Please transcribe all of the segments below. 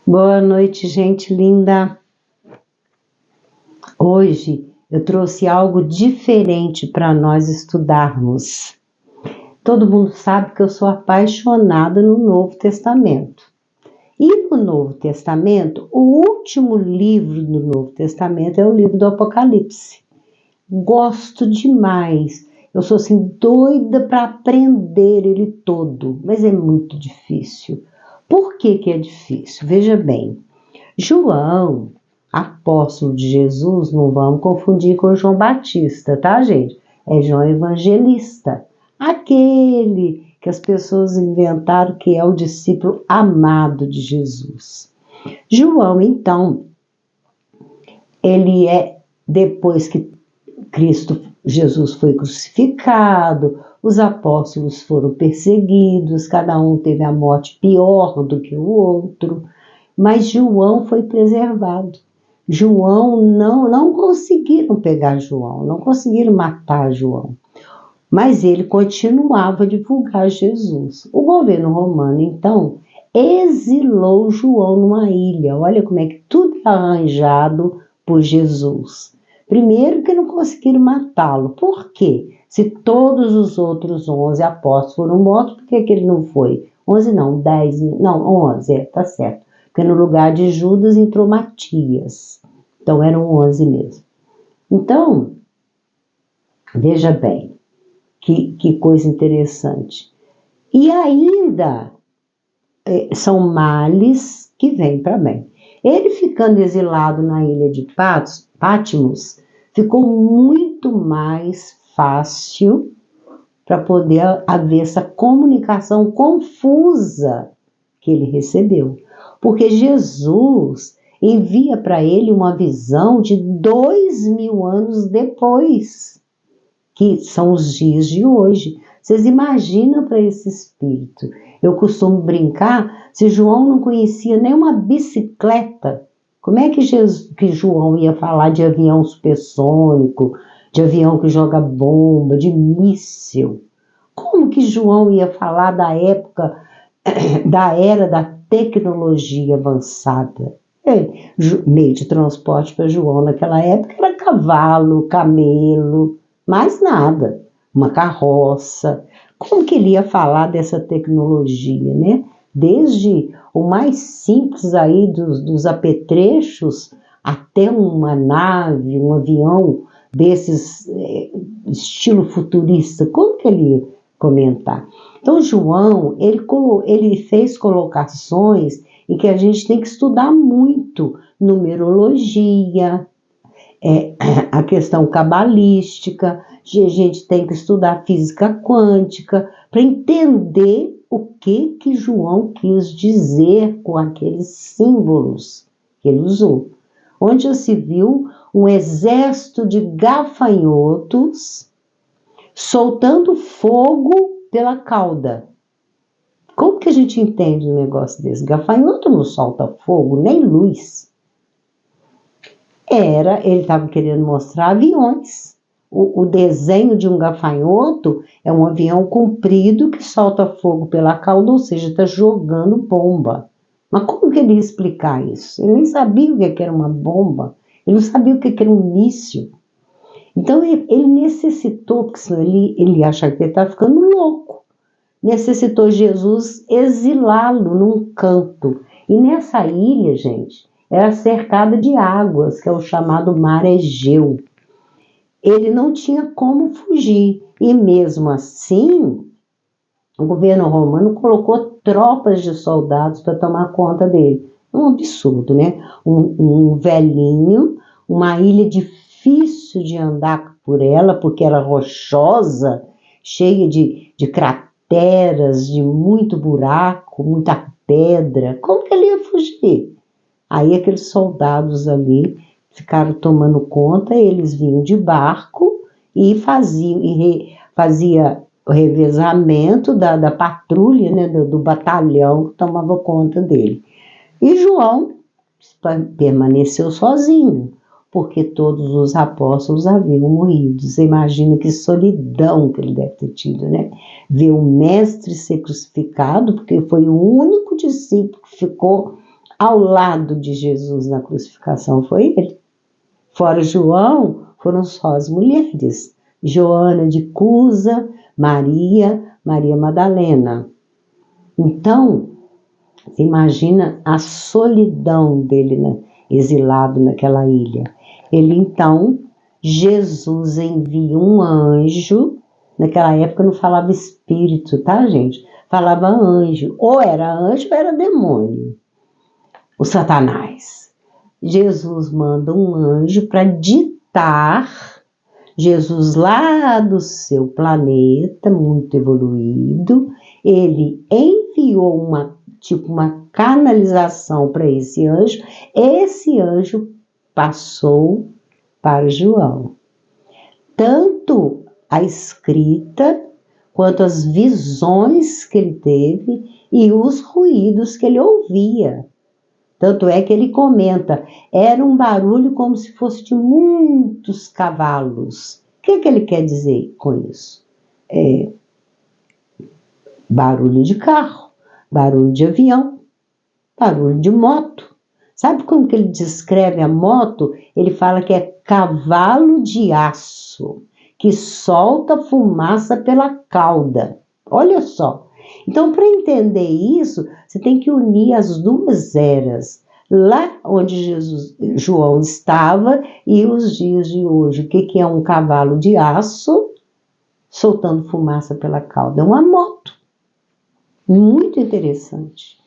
Boa noite, gente linda. Hoje eu trouxe algo diferente para nós estudarmos. Todo mundo sabe que eu sou apaixonada no Novo Testamento. E no Novo Testamento, o último livro do Novo Testamento é o livro do Apocalipse. Gosto demais. Eu sou assim doida para aprender ele todo, mas é muito difícil. Por que que é difícil? Veja bem. João, apóstolo de Jesus, não vamos confundir com João Batista, tá, gente? É João Evangelista, aquele que as pessoas inventaram que é o discípulo amado de Jesus. João, então, ele é depois que Jesus foi crucificado, os apóstolos foram perseguidos, cada um teve a morte pior do que o outro. Mas João foi preservado. João não conseguiram pegar João, não conseguiram matar João. Mas ele continuava a divulgar Jesus. O governo romano, então, exilou João numa ilha. Olha como é que tudo é arranjado por Jesus. Primeiro que não conseguiram matá-lo. Por quê? Se todos os outros 11 apóstolos foram mortos, por que ele não foi? 11 não, 10, não, 11, tá certo. Porque no lugar de Judas entrou Matias. Então eram 11 mesmo. Então, veja bem, que coisa interessante. E ainda são males que vêm para bem. Ele ficando exilado na ilha de Patmos, ficou muito mais fácil para poder haver essa comunicação confusa que ele recebeu. Porque Jesus envia para ele uma visão de 2000 anos depois, que são os dias de hoje. Vocês imaginam para esse espírito? Eu costumo brincar, se João não conhecia nem uma bicicleta, como é que João ia falar de avião supersônico, de avião que joga bomba, de míssil? Como que João ia falar da época, da era da tecnologia avançada? Meio de transporte para João naquela época era cavalo, camelo, mais nada, uma carroça. Como que ele ia falar dessa tecnologia, né? Desde o mais simples aí dos apetrechos até uma nave, um avião desses estilo futurista. Como que ele ia comentar? Então João, ele fez colocações em que a gente tem que estudar muito numerologia, a questão cabalística, a gente tem que estudar física quântica para entender o que João quis dizer com aqueles símbolos que ele usou. Onde já se viu um exército de gafanhotos soltando fogo pela cauda. Como que a gente entende um negócio desse? Gafanhoto não solta fogo, nem luz. Ele estava querendo mostrar aviões. O desenho de um gafanhoto é um avião comprido que solta fogo pela cauda, ou seja, está jogando bomba. Mas como que ele ia explicar isso? Ele nem sabia o que era uma bomba, ele não sabia o que era um míssil. Então ele necessitou, porque senão ele acha que ele está ficando louco, necessitou Jesus exilá-lo num canto. E nessa ilha, gente, era cercada de águas, que é o chamado Mar Egeu. Ele não tinha como fugir. E mesmo assim, o governo romano colocou tropas de soldados para tomar conta dele. Um absurdo, né? Um velhinho, uma ilha difícil de andar por ela, porque era rochosa, cheia de crateras, de muito buraco, muita pedra. Como que ele ia fugir? Aí aqueles soldados ali ficaram tomando conta, eles vinham de barco e fazia o revezamento da patrulha, né, do batalhão que tomava conta dele. E João permaneceu sozinho, porque todos os apóstolos haviam morrido. Você imagina que solidão que ele deve ter tido, né? Ver o mestre ser crucificado, porque foi o único discípulo que ficou ao lado de Jesus na crucificação foi ele. Fora João, foram só as mulheres. Joana de Cusa, Maria Madalena. Então, você imagina a solidão dele, né, exilado naquela ilha. Então, Jesus envia um anjo. Naquela época não falava espírito, tá, gente? Falava anjo. Ou era anjo ou era demônio. O Satanás. Jesus manda um anjo para ditar. Jesus lá do seu planeta, muito evoluído, ele enviou uma canalização para esse anjo passou para João. Tanto a escrita, quanto as visões que ele teve e os ruídos que ele ouvia. Tanto é que ele comenta, era um barulho como se fosse de muitos cavalos. O que ele quer dizer com isso? Barulho de carro, barulho de avião, barulho de moto. Sabe como que ele descreve a moto? Ele fala que é cavalo de aço, que solta fumaça pela cauda. Olha só. Então, para entender isso, você tem que unir as duas eras. Lá onde João estava e os dias de hoje. O que é um cavalo de aço soltando fumaça pela cauda? É uma moto. Muito interessante.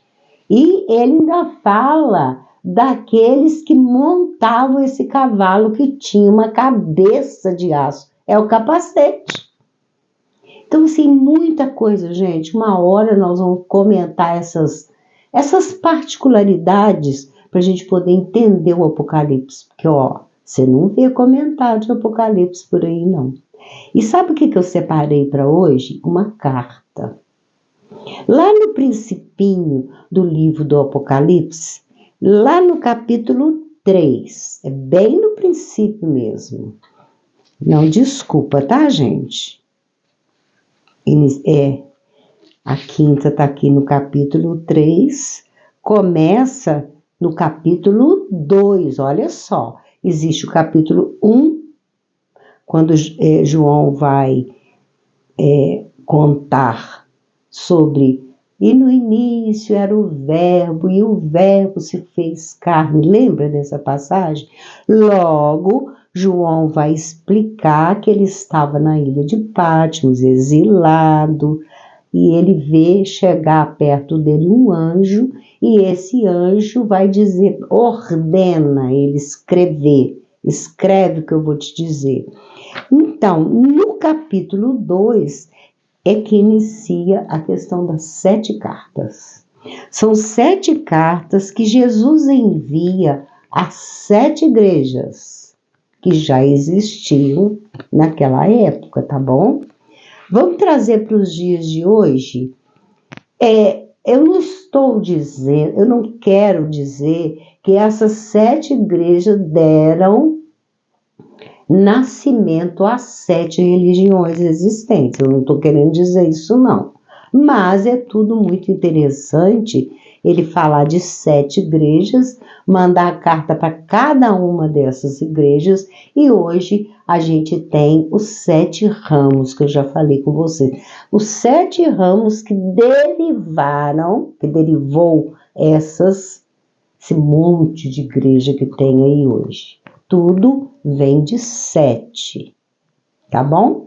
E ele ainda fala daqueles que montavam esse cavalo que tinha uma cabeça de aço. É o capacete. Então, assim, muita coisa, gente. Uma hora nós vamos comentar essas particularidades para a gente poder entender o Apocalipse. Porque, você não vê comentário de Apocalipse por aí, não. E sabe o que eu separei para hoje? Uma carta. Lá no principinho do livro do Apocalipse, lá no capítulo 3, é bem no princípio mesmo. Não, desculpa, tá, gente? A quinta está aqui no capítulo 3, começa no capítulo 2, olha só. Existe o capítulo 1, quando João vai contar sobre, e no início era o verbo, e o verbo se fez carne. Lembra dessa passagem? Logo, João vai explicar que ele estava na ilha de Patmos, exilado, e ele vê chegar perto dele um anjo, e esse anjo vai dizer, ordena ele escrever, escreve o que eu vou te dizer. Então, no capítulo 2, é que inicia a questão das 7 cartas. São 7 cartas que Jesus envia às 7 igrejas que já existiam naquela época, tá bom? Vamos trazer para os dias de hoje. Eu não estou dizendo, eu não quero dizer que essas 7 igrejas deram nascimento às 7 religiões existentes. Eu não estou querendo dizer isso, não. Mas é tudo muito interessante ele falar de 7 igrejas, mandar a carta para cada uma dessas igrejas, e hoje a gente tem os 7 ramos que eu já falei com você. Os 7 ramos que derivou esse monte de igreja que tem aí hoje. Tudo vem de 7, tá bom?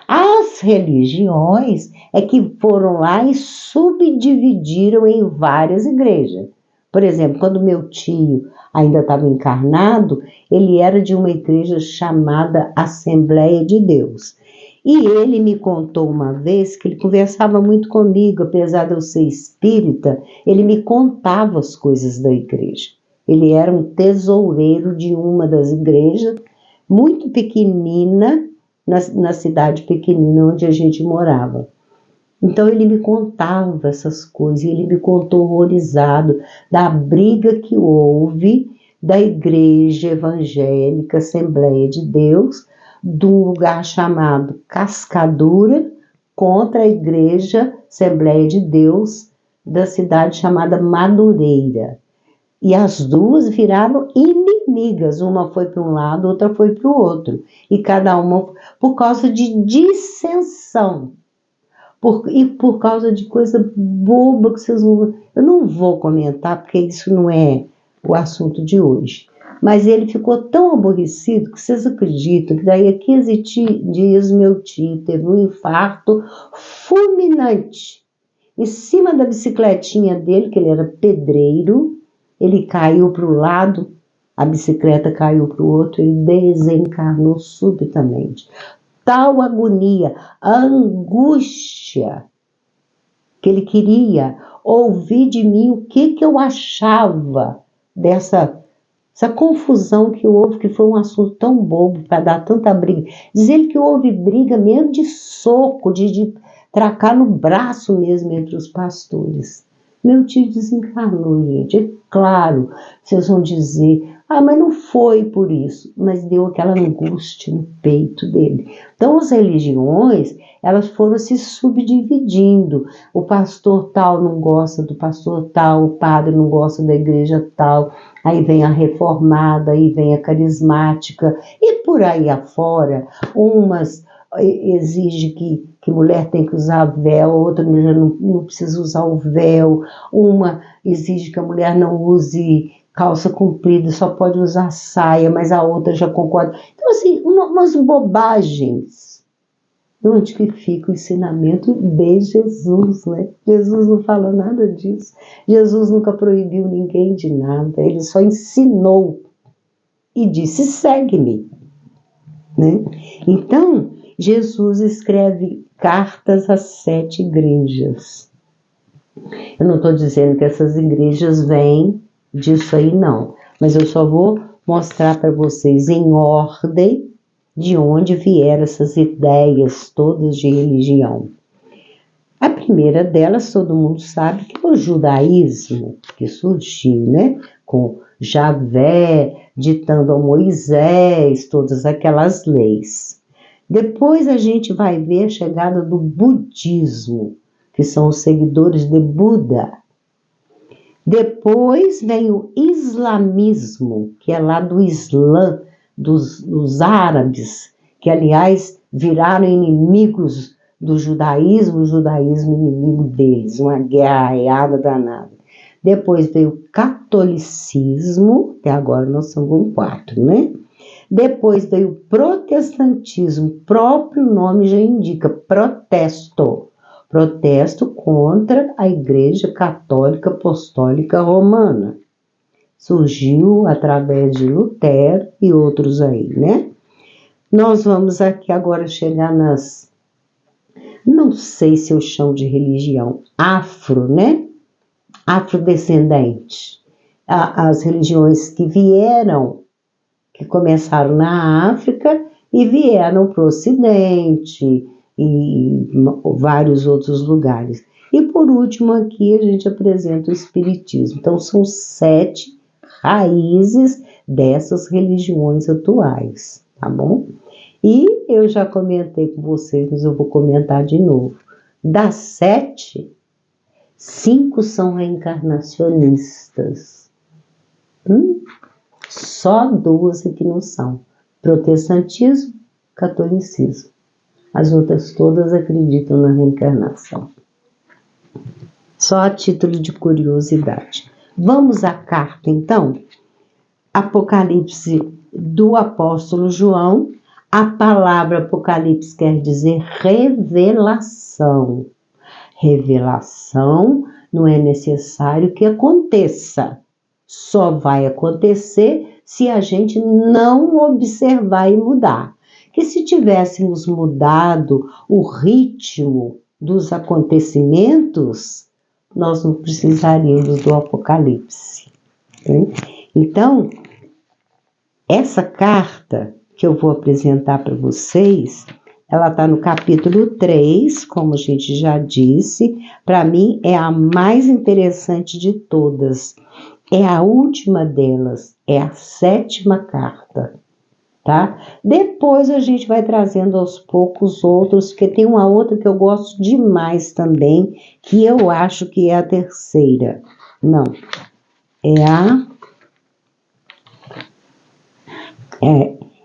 As religiões é que foram lá e subdividiram em várias igrejas. Por exemplo, quando meu tio ainda estava encarnado, ele era de uma igreja chamada Assembleia de Deus. E ele me contou uma vez que ele conversava muito comigo, apesar de eu ser espírita, ele me contava as coisas da igreja. Ele era um tesoureiro de uma das igrejas, muito pequenina, na cidade pequenina onde a gente morava. Então ele me contava essas coisas, e ele me contou horrorizado da briga que houve da igreja evangélica Assembleia de Deus, de um lugar chamado Cascadura, contra a igreja Assembleia de Deus da cidade chamada Madureira. E as duas viraram inimigas, uma foi para um lado, outra foi para o outro, e cada uma por causa de dissensão, e por causa de coisa boba que vocês não... Eu não vou comentar, porque isso não é o assunto de hoje. Mas ele ficou tão aborrecido que vocês acreditam que daí a 15 dias meu tio teve um infarto fulminante. Em cima da bicicletinha dele, que ele era pedreiro, ele caiu para o lado, a bicicleta caiu para o outro, ele desencarnou subitamente. Tal agonia, a angústia, que ele queria ouvir de mim o que eu achava dessa confusão que houve, que foi um assunto tão bobo para dar tanta briga. Diz ele que houve briga mesmo de soco, de tracar no braço mesmo entre os pastores. Meu tio desencarnou, gente. É claro, vocês vão dizer, mas não foi por isso. Mas deu aquela angústia no peito dele. Então, as religiões, elas foram se subdividindo. O pastor tal não gosta do pastor tal, o padre não gosta da igreja tal. Aí vem a reformada, aí vem a carismática. E por aí afora, umas exige que mulher tem que usar véu, outra mulher não precisa usar o véu, uma exige que a mulher não use calça comprida, só pode usar saia, mas a outra já concorda. Então, assim, umas bobagens. Onde que fica o ensinamento de Jesus, né? Jesus não falou nada disso. Jesus nunca proibiu ninguém de nada, ele só ensinou e disse, segue-me, né? Então, Jesus escreve cartas às 7 igrejas. Eu não estou dizendo que essas igrejas vêm disso aí, não. Mas eu só vou mostrar para vocês em ordem de onde vieram essas ideias todas de religião. A primeira delas, todo mundo sabe, que é o judaísmo, que surgiu, né? Com Javé ditando a Moisés todas aquelas leis. Depois a gente vai ver a chegada do budismo, que são os seguidores de Buda. Depois vem o islamismo, que é lá do Islã, dos árabes, que aliás viraram inimigos do judaísmo, o judaísmo inimigo deles, uma guerra arreada danada. Depois veio o catolicismo, até agora nós somos com 4, né? Depois veio o protestantismo, o próprio nome já indica, protesto. Protesto contra a Igreja Católica Apostólica Romana. Surgiu através de Lutero e outros aí, né? Nós vamos aqui agora chegar nas, não sei se eu chamo de religião, né? Afrodescendente. As religiões que vieram, que começaram na África e vieram para o Ocidente e vários outros lugares. E por último aqui a gente apresenta o Espiritismo. Então são 7 raízes dessas religiões atuais, tá bom? E eu já comentei com vocês, mas eu vou comentar de novo. Das 7, 5 são reencarnacionistas. Só 2 é que não são. Protestantismo, catolicismo. As outras todas acreditam na reencarnação. Só a título de curiosidade. Vamos à carta, então. Apocalipse do apóstolo João. A palavra Apocalipse quer dizer revelação. Revelação não é necessário que aconteça. Só vai acontecer se a gente não observar e mudar. Que se tivéssemos mudado o ritmo dos acontecimentos, nós não precisaríamos do Apocalipse. Né? Então, essa carta que eu vou apresentar para vocês, ela está no capítulo 3, como a gente já disse. Para mim, é a mais interessante de todas. É a última delas, é a 7ª carta, tá? Depois a gente vai trazendo aos poucos outros, porque tem uma outra que eu gosto demais também, que eu acho que é a 3ª. Não,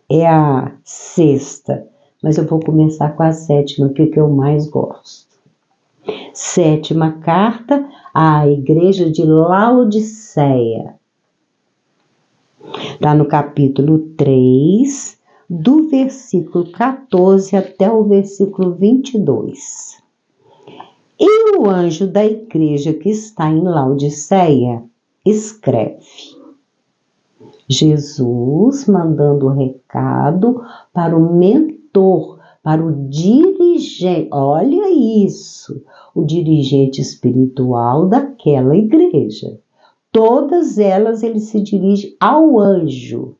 é a sexta, mas eu vou começar com a sétima, que é o que eu mais gosto. Sétima carta à igreja de Laodiceia. Está no capítulo 3, do versículo 14 até o versículo 22. E o anjo da igreja que está em Laodiceia escreve: Jesus mandando o recado para o mentor, para o dirigente, olha isso, o dirigente espiritual daquela igreja. Todas elas ele se dirige ao anjo.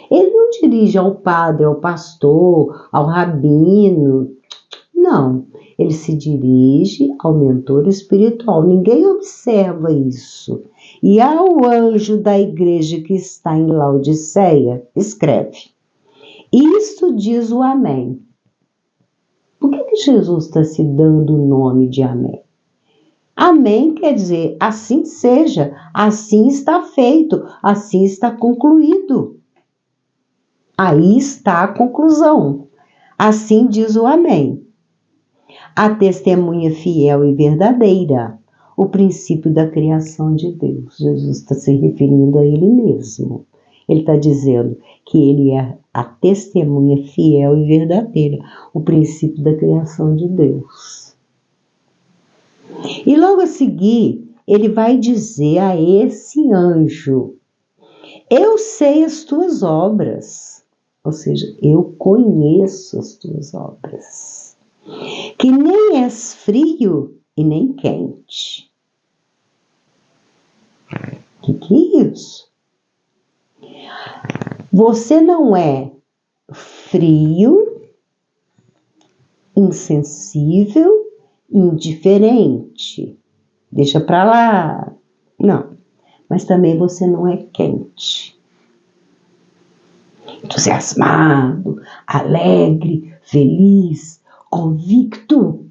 Ele não dirige ao padre, ao pastor, ao rabino. Não, ele se dirige ao mentor espiritual. Ninguém observa isso. E ao anjo da igreja que está em Laodiceia, escreve: isto diz o Amém. Por que Jesus está se dando o nome de Amém? Amém quer dizer assim seja, assim está feito, assim está concluído. Aí está a conclusão. Assim diz o Amém. A testemunha fiel e verdadeira, o princípio da criação de Deus. Jesus está se referindo a ele mesmo. Ele está dizendo que ele é a testemunha fiel e verdadeira, o princípio da criação de Deus. E logo a seguir, ele vai dizer a esse anjo: eu sei as tuas obras, ou seja, eu conheço as tuas obras, que nem és frio e nem quente. O que é isso? Você não é frio, insensível, indiferente. Deixa pra lá. Não. Mas também você não é quente. Entusiasmado, alegre, feliz, convicto.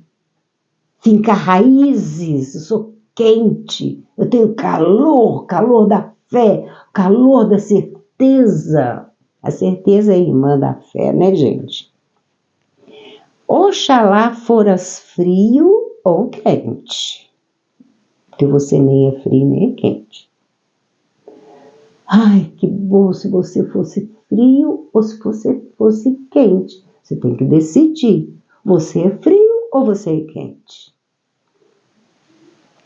Finca raízes. Eu sou quente. Eu tenho calor, calor da fé, calor da certeza. A certeza é irmã da fé, né, gente? Oxalá foras frio ou quente, porque você nem é frio nem é quente. Ai, que bom se você fosse frio ou se você fosse quente. Você tem que decidir, você é frio ou você é quente.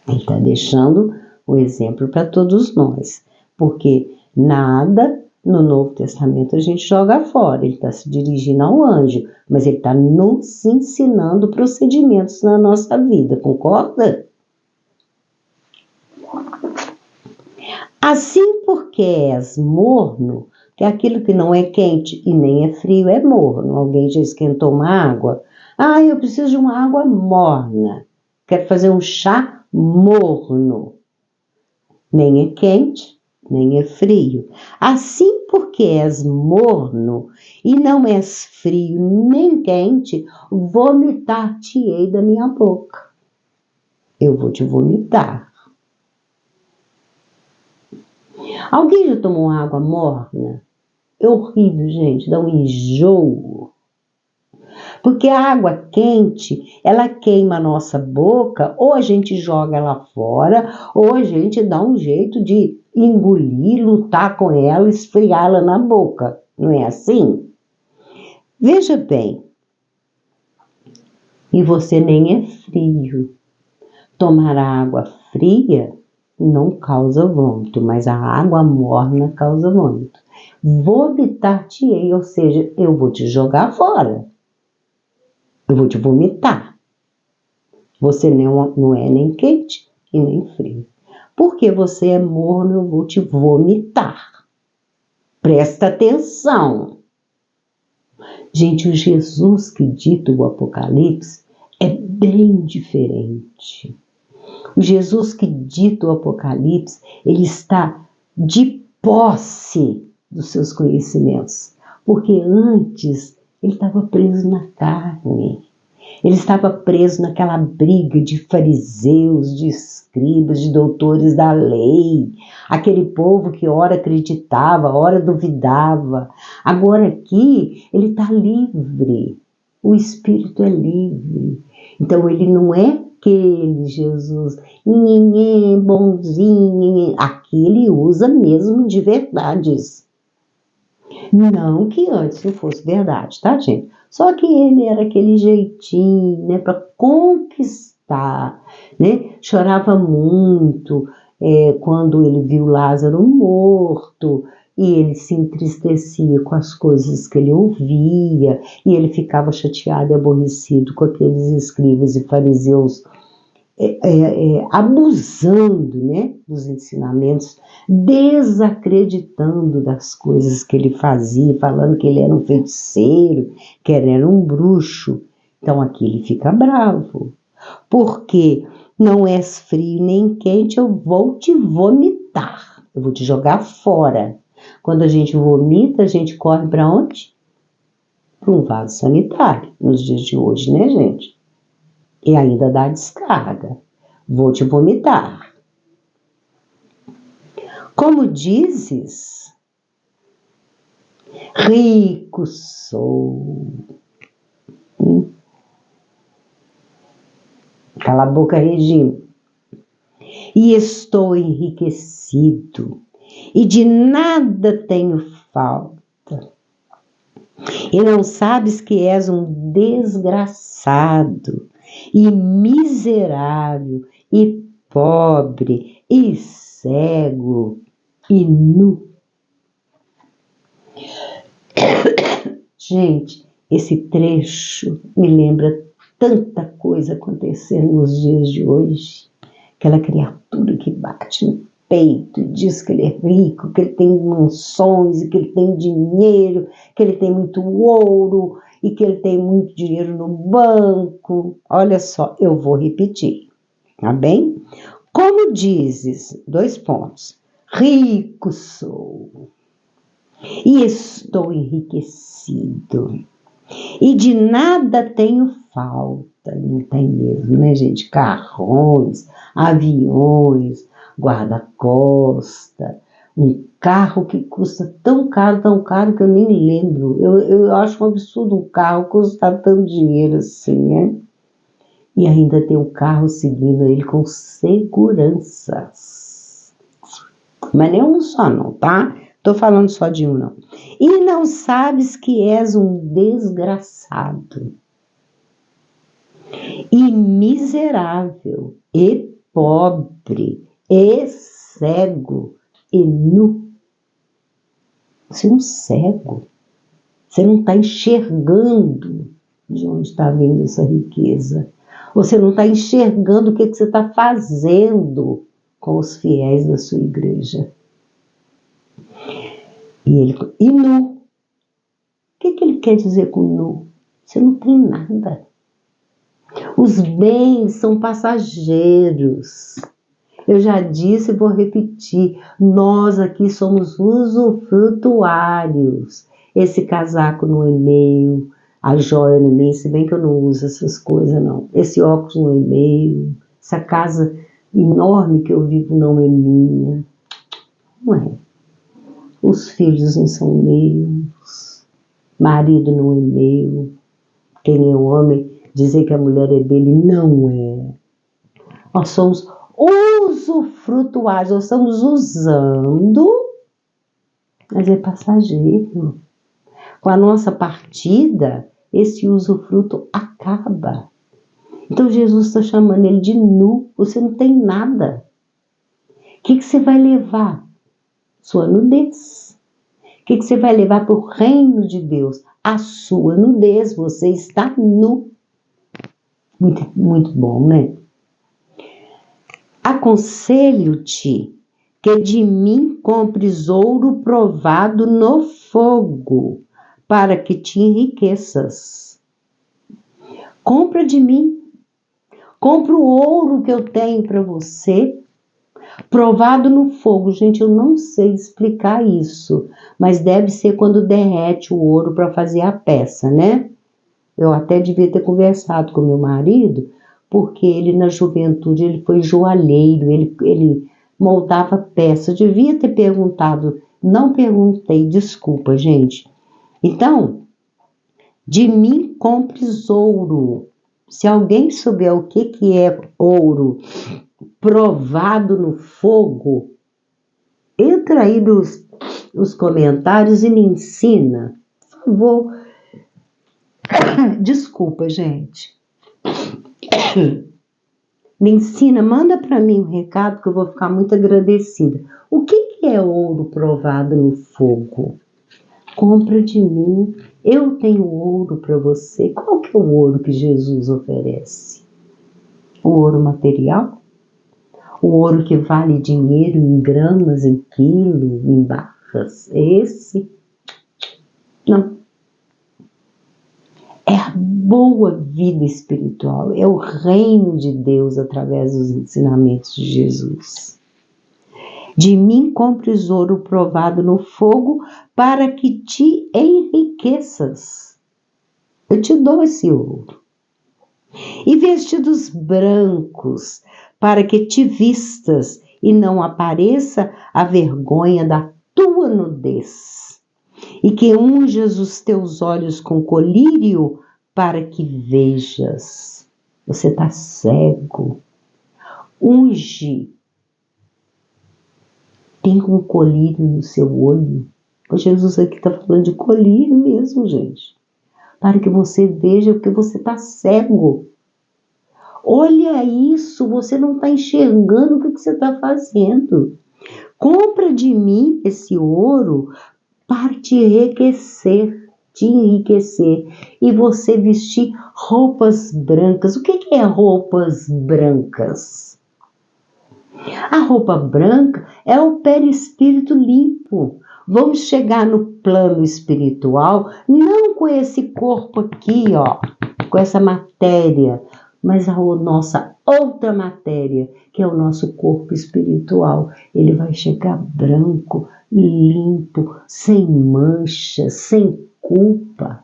Ele está deixando o exemplo para todos nós, porque nada no Novo Testamento a gente joga fora. Ele está se dirigindo ao anjo, mas ele está nos ensinando procedimentos na nossa vida, concorda? Assim porque és morno, que aquilo que não é quente e nem é frio é morno. Alguém já esquentou uma água? Ah, eu preciso de uma água morna. Quero fazer um chá morno. Nem é quente, nem é frio. Assim porque és morno e não és frio nem quente, vomitar-te-ei da minha boca. Eu vou te vomitar. Alguém já tomou água morna? É horrível, gente, dá um enjoo. Porque a água quente, ela queima a nossa boca, ou a gente joga ela fora, ou a gente dá um jeito de engolir, lutar com ela, esfriá-la na boca. Não é assim? Veja bem, e você nem é frio. Tomar água fria não causa vômito, mas a água morna causa vômito. Vomitar-te-ei, ou seja, eu vou te jogar fora. Eu vou te vomitar. Você não é nem quente e nem frio. Porque você é morno, eu vou te vomitar. Presta atenção. Gente, o Jesus que dita o Apocalipse é bem diferente. O Jesus que dita o Apocalipse, ele está de posse dos seus conhecimentos. Porque antes ele estava preso na carne. Ele estava preso naquela briga de fariseus, de escribas, de doutores da lei. Aquele povo que ora acreditava, ora duvidava. Agora aqui ele está livre. O espírito é livre. Então ele não é aquele Jesus bonzinho. Aqui ele usa mesmo de verdades. Não que antes não fosse verdade, tá, gente? Só que ele era aquele jeitinho, né, para conquistar, né? Chorava muito quando ele viu Lázaro morto, e ele se entristecia com as coisas que ele ouvia, e ele ficava chateado e aborrecido com aqueles escribas e fariseus abusando, né, dos ensinamentos, desacreditando das coisas que ele fazia, falando que ele era um feiticeiro, que ele era um bruxo. Então aqui ele fica bravo, porque não és frio nem quente, eu vou te vomitar, eu vou te jogar fora. Quando a gente vomita, a gente corre para onde? Para um vaso sanitário, nos dias de hoje, né, gente? E ainda dá descarga. Vou te vomitar. Como dizes, rico sou. Cala a boca, Regina. E estou enriquecido, e de nada tenho falta. E não sabes que és um desgraçado, e miserável, e pobre, e cego, e nu. Gente, esse trecho me lembra tanta coisa acontecendo nos dias de hoje. Aquela criatura que bate no peito e diz que ele é rico, que ele tem mansões, e que ele tem dinheiro, que ele tem muito ouro e que ele tem muito dinheiro no banco. Olha só, eu vou repetir, tá bem? Como dizes, 2 pontos, rico sou e estou enriquecido e de nada tenho falta. Não tem mesmo, né, gente? Carrões, aviões, guarda-costa, um carro que custa tão caro que eu nem lembro. Eu acho um absurdo um carro custar tanto dinheiro assim, né? E ainda tem um carro seguindo ele com seguranças. Mas nem um só não, tá? Tô falando só de um não. E não sabes que és um desgraçado, e miserável, e pobre, e cego, e nu. Você é um cego. Você não está enxergando de onde está vindo essa riqueza. Você não está enxergando o que você está fazendo com os fiéis da sua igreja. E nu. O que ele quer dizer com nu? Você não tem nada. Os bens são passageiros. Eu já disse e vou repetir. Nós aqui somos usufrutuários. Esse casaco não é meu, a joia não é minha, se bem que eu não uso essas coisas, não. Esse óculos não é meu, essa casa enorme que eu vivo não é minha. Não é. Os filhos não são meus, marido não é meu. Quem é o homem dizer que a mulher é dele, não é. Nós somos usufrutuários, nós estamos usando, mas é passageiro. Com a nossa partida, esse usufruto acaba. Então Jesus está chamando ele de nu, você não tem nada. O que você vai levar? Sua nudez. O que você vai levar para o reino de Deus? A sua nudez, você está nu. Muito, muito bom, né? Aconselho-te que de mim compres ouro provado no fogo, para que te enriqueças. Compra de mim. Compra o ouro que eu tenho para você, provado no fogo. Gente, eu não sei explicar isso, mas deve ser quando derrete o ouro para fazer a peça, né? Eu até devia ter conversado com meu marido, porque ele na juventude ele foi joalheiro, ele moldava peças. Eu devia ter perguntado, não perguntei, desculpa, gente. Então, de mim compres ouro. Se alguém souber o que é ouro provado no fogo, entra aí nos comentários e me ensina, por favor. Desculpa, gente. Me ensina, manda para mim um recado que eu vou ficar muito agradecida. O que é ouro provado no fogo? Compra de mim, eu tenho ouro para você. Qual que é o ouro que Jesus oferece? O ouro material? O ouro que vale dinheiro em gramas, em quilo, em barras? Esse? Não. É a boa vida espiritual, é o reino de Deus através dos ensinamentos de Jesus. De mim compres ouro provado no fogo para que te enriqueças. Eu te dou esse ouro. E vestidos brancos para que te vistas e não apareça a vergonha da tua nudez. E que unjas os teus olhos com colírio para que vejas. Você está cego. Unge. Tem um colírio no seu olho. O Jesus aqui está falando de colírio mesmo, gente. Para que você veja, porque você está cego. Olha isso, você não está enxergando o que você está fazendo. Compra de mim esse ouro para te enriquecer, e você vestir roupas brancas. O que é roupas brancas? A roupa branca é o perispírito limpo. Vamos chegar no plano espiritual, não com esse corpo aqui, ó, com essa matéria, mas a nossa outra matéria, que é o nosso corpo espiritual. Ele vai chegar branco, limpo, sem mancha, sem culpa,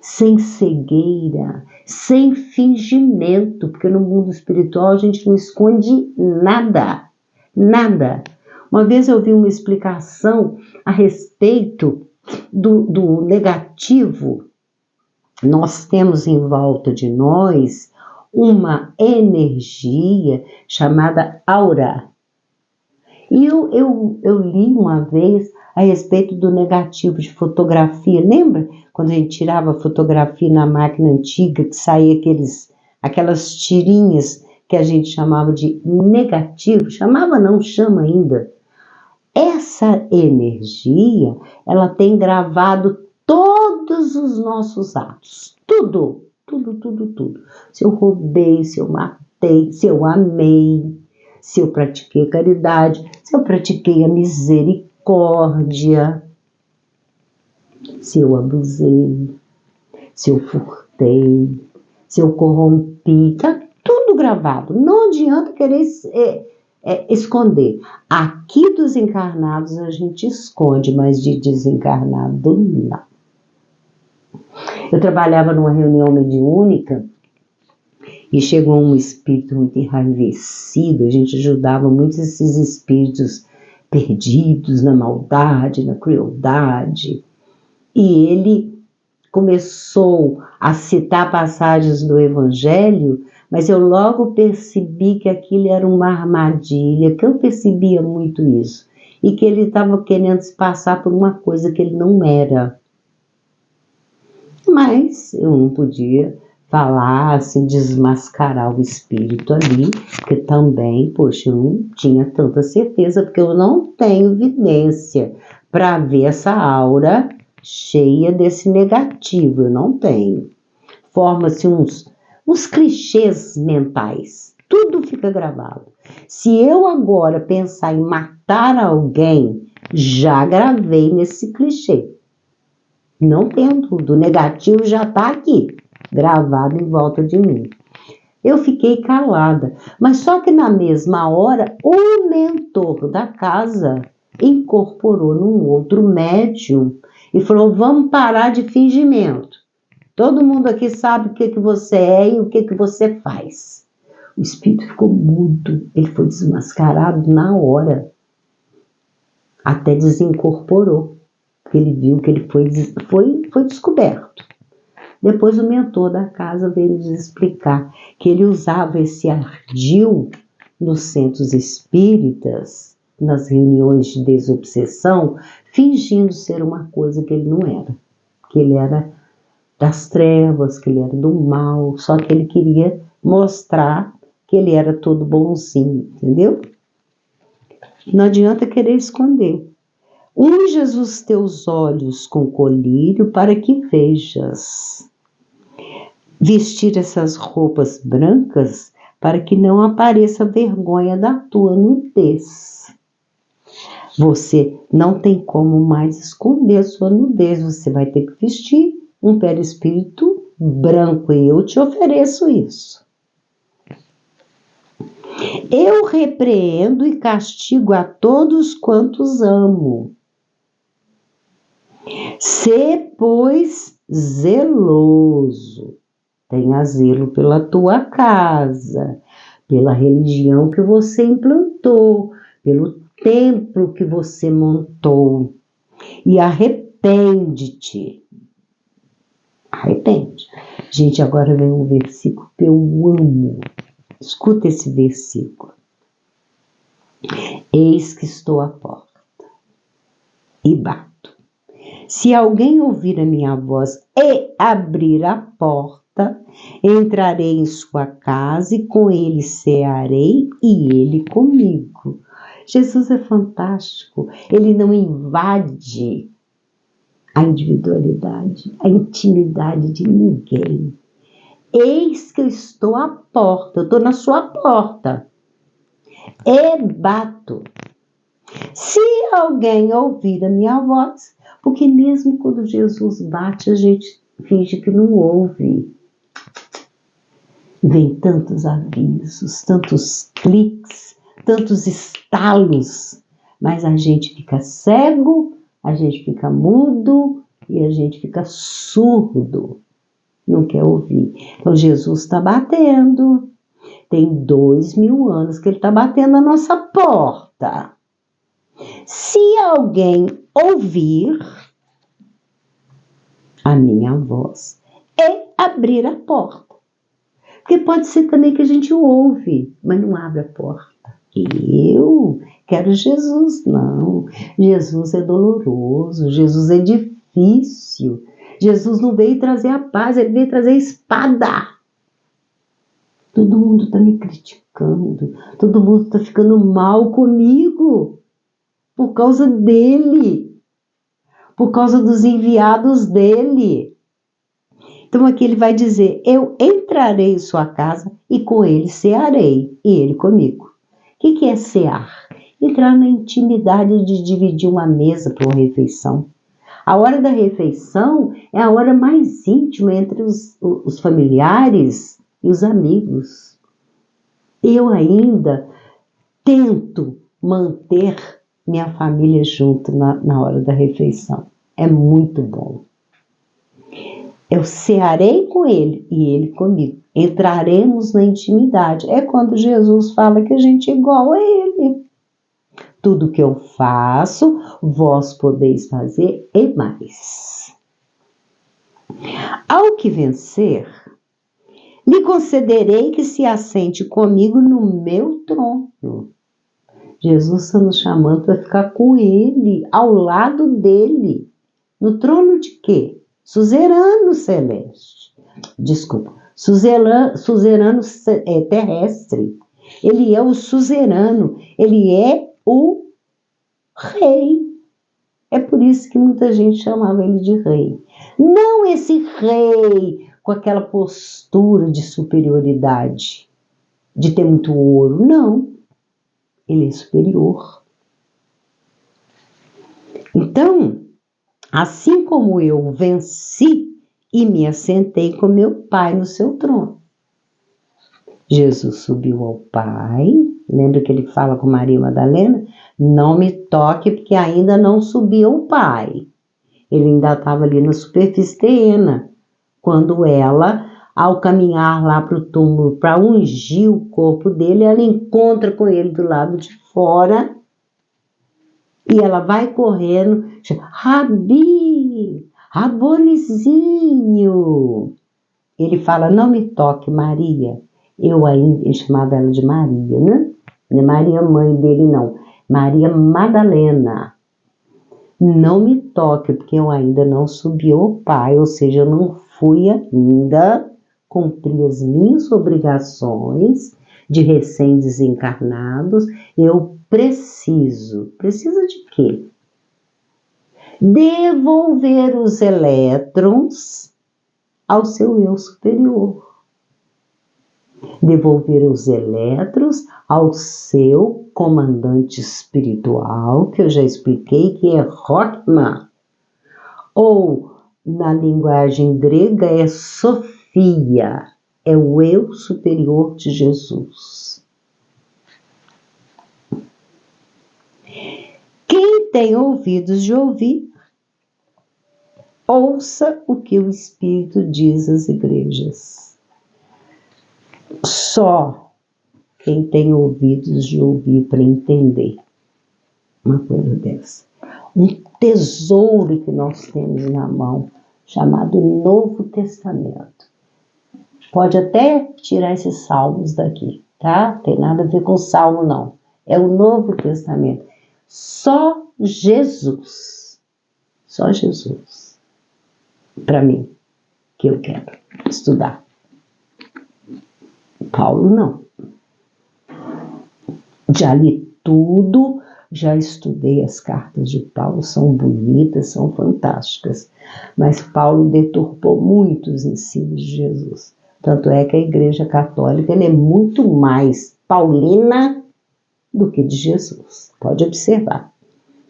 sem cegueira, sem fingimento, porque no mundo espiritual a gente não esconde nada, nada. Uma vez eu vi uma explicação a respeito do negativo. Nós temos em volta de nós uma energia chamada aura. E eu li uma vez a respeito do negativo de fotografia. Lembra quando a gente tirava fotografia na máquina antiga, que saía aquelas tirinhas que a gente chamava de negativo? Chamava não, chama ainda. Essa energia, ela tem gravado todos os nossos atos. Tudo. Se eu roubei, se eu matei, se eu amei, se eu pratiquei caridade, se eu pratiquei a misericórdia, se eu abusei, se eu furtei, se eu corrompi, tá tudo gravado. Não adianta querer esconder. Aqui dos encarnados a gente esconde, mas de desencarnado não. Eu trabalhava numa reunião mediúnica e chegou um espírito muito enraivecido. A gente ajudava muitos esses espíritos perdidos na maldade, na crueldade. E ele começou a citar passagens do Evangelho, mas eu logo percebi que aquilo era uma armadilha, que eu percebia muito isso. E que ele estava querendo se passar por uma coisa que ele não era. Mas eu não podia falar, assim, desmascarar o espírito ali, porque também, poxa, eu não tinha tanta certeza, porque eu não tenho evidência para ver essa aura cheia desse negativo, eu não tenho. Forma-se uns clichês mentais, tudo fica gravado. Se eu agora pensar em matar alguém, já gravei nesse clichê. Não tem tudo, o negativo já está aqui, gravado em volta de mim. Eu fiquei calada, mas só que na mesma hora, o mentor da casa incorporou num outro médium e falou, vamos parar de fingimento. Todo mundo aqui sabe o que você é e o que você faz. O espírito ficou mudo, ele foi desmascarado na hora. Até desincorporou, porque ele viu que ele foi descoberto. Depois o mentor da casa veio nos explicar que ele usava esse ardil nos centros espíritas, nas reuniões de desobsessão, fingindo ser uma coisa que ele não era. Que ele era das trevas, que ele era do mal, só que ele queria mostrar que ele era todo bonzinho, entendeu? Não adianta querer esconder. Unge os teus olhos com colírio para que vejas. Vestir essas roupas brancas para que não apareça a vergonha da tua nudez. Você não tem como mais esconder a sua nudez, você vai ter que vestir um perispírito branco e eu te ofereço isso. Eu repreendo e castigo a todos quantos amo. Sê, pois, zeloso. Tenha zelo pela tua casa, pela religião que você implantou, pelo templo que você montou. E arrepende-te. Arrepende. Gente, agora vem um versículo que eu amo. Escuta esse versículo. Eis que estou à porta e bato. Se alguém ouvir a minha voz e abrir a porta, entrarei em sua casa e com ele cearei e ele comigo. Jesus é fantástico. Ele não invade a individualidade, a intimidade de ninguém. Eis que eu estou à porta, eu estou na sua porta. E bato. Se alguém ouvir a minha voz, porque mesmo quando Jesus bate, a gente finge que não ouve. Vem tantos avisos, tantos cliques, tantos estalos, mas a gente fica cego, a gente fica mudo e a gente fica surdo. Não quer ouvir. Então Jesus está batendo. Tem 2000 anos que ele está batendo na nossa porta. Se alguém ouvir a minha voz e abrir a porta. Porque pode ser também que a gente ouve, mas não abre a porta. Eu quero Jesus. Não. Jesus é doloroso. Jesus é difícil. Jesus não veio trazer a paz, ele veio trazer a espada. Todo mundo está me criticando, todo mundo está ficando mal comigo, por causa dele, por causa dos enviados dele. Então aqui ele vai dizer, eu entrarei em sua casa e com ele cearei, e ele comigo. O que é cear? Entrar na intimidade de dividir uma mesa para uma refeição. A hora da refeição é a hora mais íntima entre os familiares e os amigos. Eu ainda tento manter minha família junto na hora da refeição. É muito bom. Eu cearei com ele e ele comigo. Entraremos na intimidade. É quando Jesus fala que a gente é igual a ele. Tudo que eu faço, vós podeis fazer e mais. Ao que vencer, lhe concederei que se assente comigo no meu trono. Jesus está nos chamando para ficar com ele, ao lado dele. No trono de quê? Suzerano celeste. Desculpa, suzerano terrestre. Ele é o suzerano, ele é o rei. É por isso que muita gente chamava ele de rei. Não esse rei com aquela postura de superioridade, de ter muito ouro. Não, ele é superior. Então, assim como eu venci e me assentei com meu Pai no seu trono. Jesus subiu ao Pai, lembra que ele fala com Maria Madalena? Não me toque porque ainda não subi ao Pai. Ele ainda estava ali na superfície terrena, quando ela, ao caminhar lá para o túmulo para ungir o corpo dele, ela encontra com ele do lado de fora e ela vai correndo, chama, Rabi, Rabonizinho. Ele fala, não me toque, Maria. Ele chamava ela de Maria, né? Não é Maria, mãe dele, não. Maria Madalena. Não me toque, porque eu ainda não subi ao Pai, ou seja, eu não fui ainda cumprir as minhas obrigações de recém-desencarnados. Eu preciso de quê? Devolver os elétrons ao seu eu superior. Devolver os elétrons ao seu comandante espiritual, que eu já expliquei que é Rockman, ou na linguagem grega é Sofia, é o eu superior de Jesus. Quem tem ouvidos de ouvir, ouça o que o Espírito diz às igrejas. Só quem tem ouvidos de ouvir para entender uma coisa dessa. Um tesouro que nós temos na mão, chamado Novo Testamento. Pode até tirar esses salmos daqui, tá? Tem nada a ver com salmo, não. É o Novo Testamento. Só Jesus. Só Jesus. Para mim, que eu quero estudar. Paulo não. Já li tudo, já estudei as cartas de Paulo, são bonitas, são fantásticas. Mas Paulo deturpou muitos ensinos de Jesus. Tanto é que a Igreja Católica é muito mais paulina do que de Jesus. Pode observar.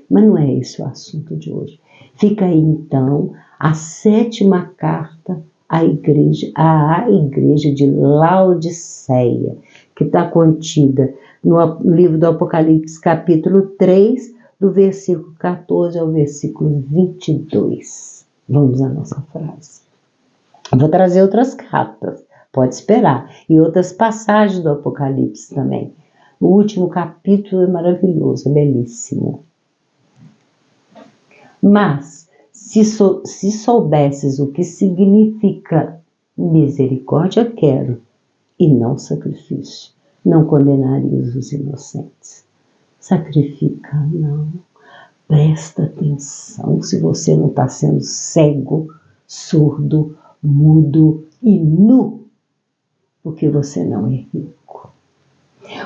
Mas não é esse o assunto de hoje. Fica aí, então, a 7ª carta à igreja de Laodiceia, que está contida no livro do Apocalipse, capítulo 3, do versículo 14 ao versículo 22. Vamos à nossa frase. Vou trazer outras cartas, pode esperar, e outras passagens do Apocalipse também. O último capítulo é maravilhoso, é belíssimo. Mas, se soubesses o que significa misericórdia, quero, e não sacrifício, não condenarias os inocentes. Sacrifica, não. Presta atenção se você não está sendo cego, surdo, mudo e nu, porque você não é rico.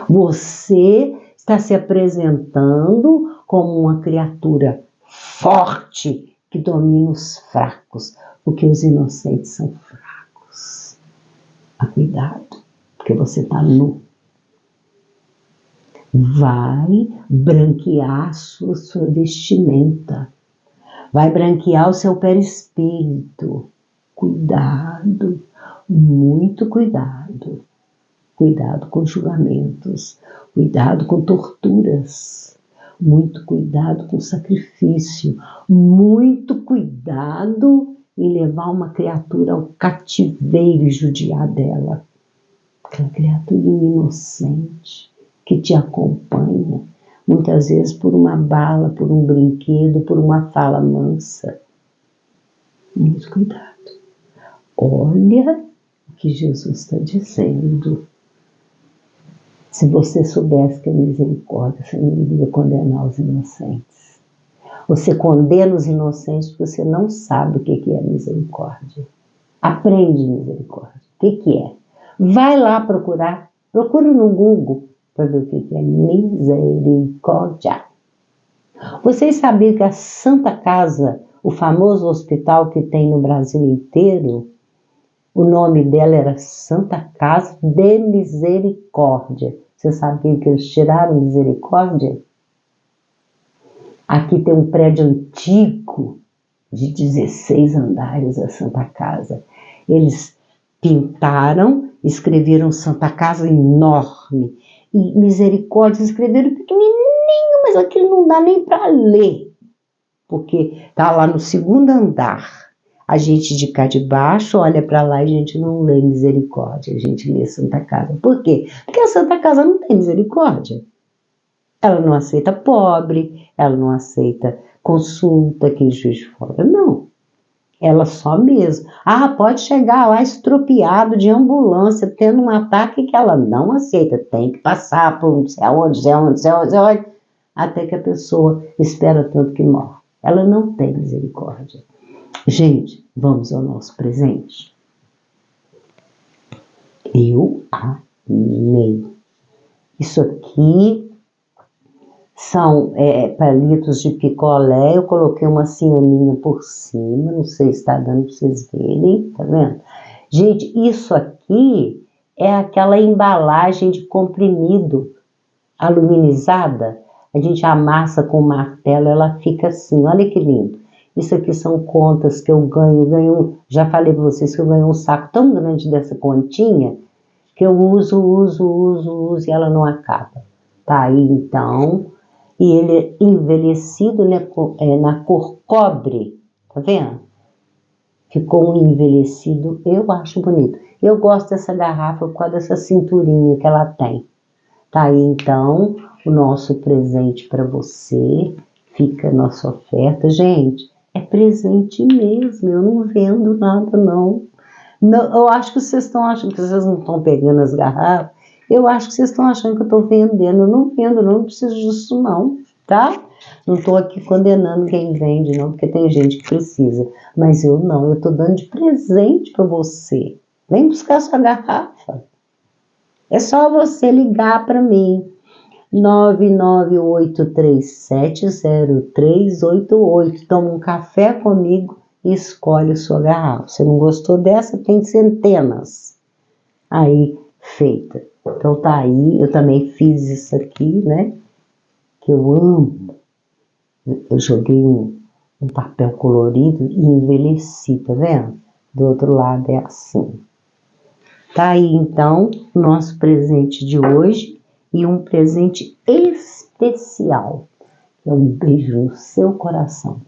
Você está se apresentando como uma criatura forte que domina os fracos, porque os inocentes são fracos. Mas cuidado, porque você está nu. Vai branquear sua vestimenta, vai branquear o seu perispírito. Cuidado, muito cuidado. Cuidado com julgamentos, cuidado com torturas, muito cuidado com sacrifício, muito cuidado em levar uma criatura ao cativeiro e judiar dela. Aquela criatura inocente que te acompanha, muitas vezes por uma bala, por um brinquedo, por uma fala mansa. Muito cuidado. Olha o que Jesus está dizendo. Se você soubesse que é misericórdia, você não iria condenar os inocentes. Você condena os inocentes porque você não sabe o que é misericórdia. Aprende misericórdia. O que é? Vai lá procurar. Procura no Google para ver o que é misericórdia. Vocês sabiam que a Santa Casa, o famoso hospital que tem no Brasil inteiro, o nome dela era Santa Casa de Misericórdia. Você sabia que eles tiraram misericórdia? Aqui tem um prédio antigo de 16 andares, a Santa Casa. Eles pintaram, escreveram Santa Casa enorme. E Misericórdia escreveram pequenininho, mas aquilo não dá nem para ler. Porque está lá no 2º andar. A gente de cá de baixo olha para lá e a gente não lê misericórdia, a gente lê Santa Casa. Por quê? Porque a Santa Casa não tem misericórdia. Ela não aceita pobre, ela não aceita consulta aqui em Juiz de Fora, não. Ela só mesmo. Ah, pode chegar lá estropiado de ambulância, tendo um ataque que ela não aceita. Tem que passar por não sei aonde, até que a pessoa espera tanto que morre. Ela não tem misericórdia. Gente, vamos ao nosso presente. Eu amei. Isso aqui são palitos de picolé, eu coloquei uma cianinha por cima, não sei se está dando para vocês verem, tá vendo? Gente, isso aqui é aquela embalagem de comprimido aluminizada, a gente amassa com martelo, ela fica assim, olha que lindo. Isso aqui são contas que eu ganho, já falei para vocês que eu ganho um saco tão grande dessa continha, que eu uso e ela não acaba. Tá aí então, e ele é envelhecido, né, na cor cobre, tá vendo? Ficou um envelhecido, eu acho bonito. Eu gosto dessa garrafa por causa dessa cinturinha que ela tem. Tá aí então o nosso presente para você, fica a nossa oferta. Gente, é presente mesmo, eu não vendo nada não. Eu acho que vocês estão achando que vocês não estão pegando as garrafas. Eu acho que vocês estão achando que eu estou vendendo. Eu não vendo, não preciso disso não, tá? Não estou aqui condenando quem vende não, porque tem gente que precisa. Mas eu não, eu estou dando de presente para você. Vem buscar sua garrafa. É só você ligar para mim. 998370388. Toma um café comigo e escolhe a sua garrafa. Se não gostou dessa, tem centenas aí feita. Então tá aí, eu também fiz isso aqui, né? Que eu amo. Eu joguei um papel colorido e envelheci, tá vendo? Do outro lado é assim. Tá aí então o nosso presente de hoje e um presente especial. É um beijo no seu coração.